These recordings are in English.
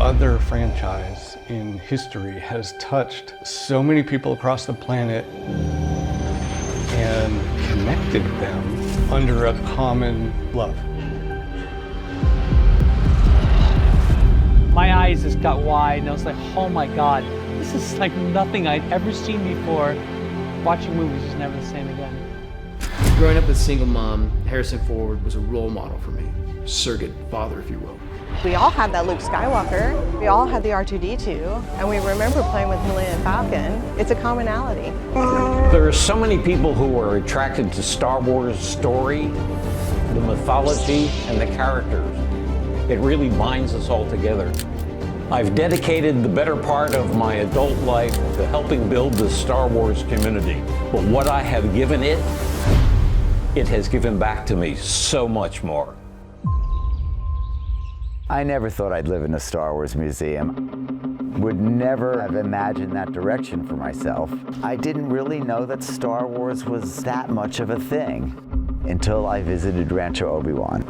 other franchise in history has touched so many people across the planet and connected them under a common love. My eyes just got wide and I was like, oh my God, this is like nothing I'd ever seen before. Watching movies is never the same again. Growing up with a single mom, Harrison Ford was a role model for me. Surrogate father, if you will. We all had that Luke Skywalker. We all had the R2-D2, and we remember playing with Millennium Falcon. It's a commonality. There are so many people who are attracted to Star Wars story, the mythology, and the characters. It really binds us all together. I've dedicated the better part of my adult life to helping build the Star Wars community. But what I have given it, it has given back to me so much more. I never thought I'd live in a Star Wars museum. Would never have imagined that direction for myself. I didn't really know that Star Wars was that much of a thing until I visited Rancho Obi-Wan.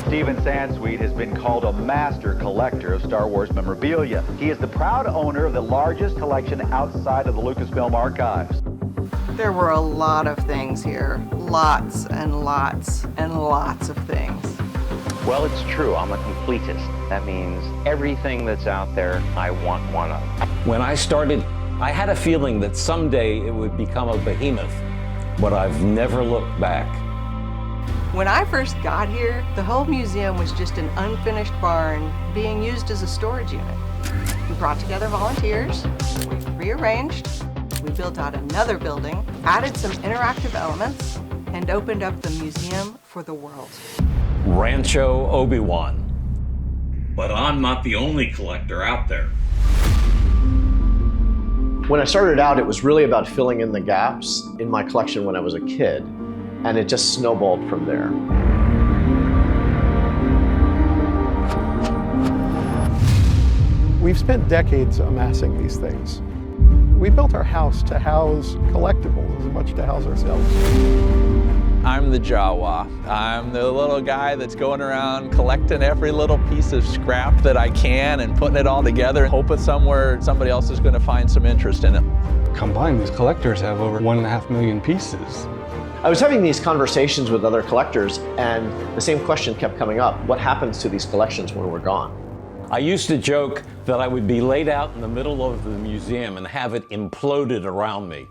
Steven Sansweet has been called a master collector of Star Wars memorabilia. He is the proud owner of the largest collection outside of the Lucasfilm archives. There were a lot of things here. Lots and lots and lots of things. Well, it's true. I'm a completist. That means everything that's out there, I want one of. When I started, I had a feeling that someday it would become a behemoth, but I've never looked back. When I first got here, the whole museum was just an unfinished barn being used as a storage unit. We brought together volunteers, we rearranged, we built out another building, added some interactive elements, and opened up the museum for the world. Rancho Obi-Wan. But I'm not the only collector out there. When I started out, it was really about filling in the gaps in my collection when I was a kid, and it just snowballed from there. We've spent decades amassing these things. We built our house to house collectibles as much to house ourselves. I'm the Jawa. I'm the little guy that's going around collecting every little piece of scrap that I can and putting it all together, hoping somewhere somebody else is going to find some interest in it. Combined, these collectors have over 1.5 million pieces. I was having these conversations with other collectors, and the same question kept coming up. What happens to these collections when we're gone? I used to joke that I would be laid out in the middle of the museum and have it imploded around me.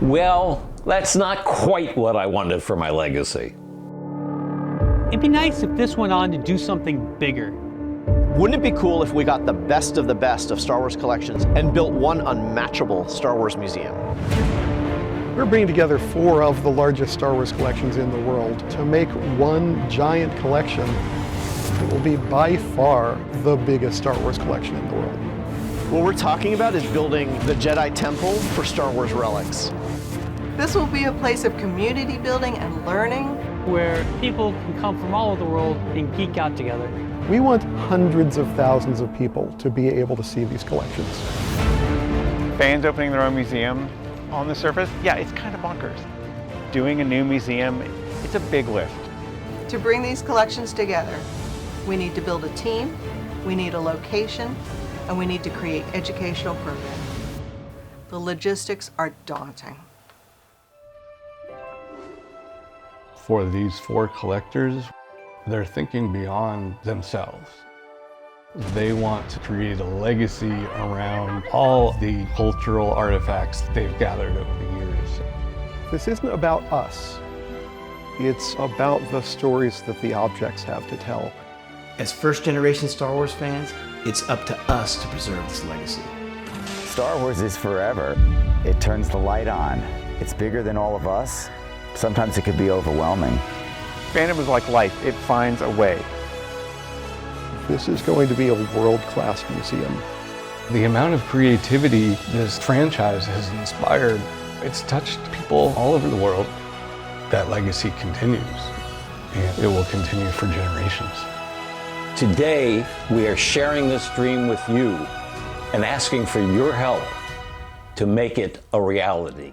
Well, that's not quite what I wanted for my legacy. It'd be nice if this went on to do something bigger. Wouldn't it be cool if we got the best of Star Wars collections and built one unmatchable Star Wars museum? We're bringing together 4 of the largest Star Wars collections in the world to make one giant collection that will be by far the biggest Star Wars collection in the world. What we're talking about is building the Jedi Temple for Star Wars relics. This will be a place of community building and learning, where people can come from all over the world and geek out together. We want hundreds of thousands of people to be able to see these collections. Fans opening their own museum, on the surface, yeah, it's kind of bonkers. Doing a new museum, it's a big lift. To bring these collections together, we need to build a team, we need a location, and we need to create educational programming. The logistics are daunting. For these 4 collectors, they're thinking beyond themselves. They want to create a legacy around all the cultural artifacts they've gathered over the years. This isn't about us. It's about the stories that the objects have to tell. As first-generation Star Wars fans, it's up to us to preserve this legacy. Star Wars is forever. It turns the light on. It's bigger than all of us. Sometimes it could be overwhelming. Fandom is like life, it finds a way. This is going to be a world-class museum. The amount of creativity this franchise has inspired, it's touched people all over the world. That legacy continues, and it will continue for generations. Today, we are sharing this dream with you and asking for your help to make it a reality.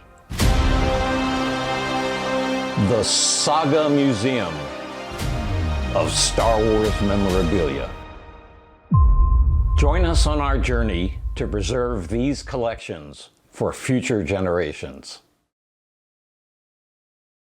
The Saga Museum of Star Wars Memorabilia. Join us on our journey to preserve these collections for future generations.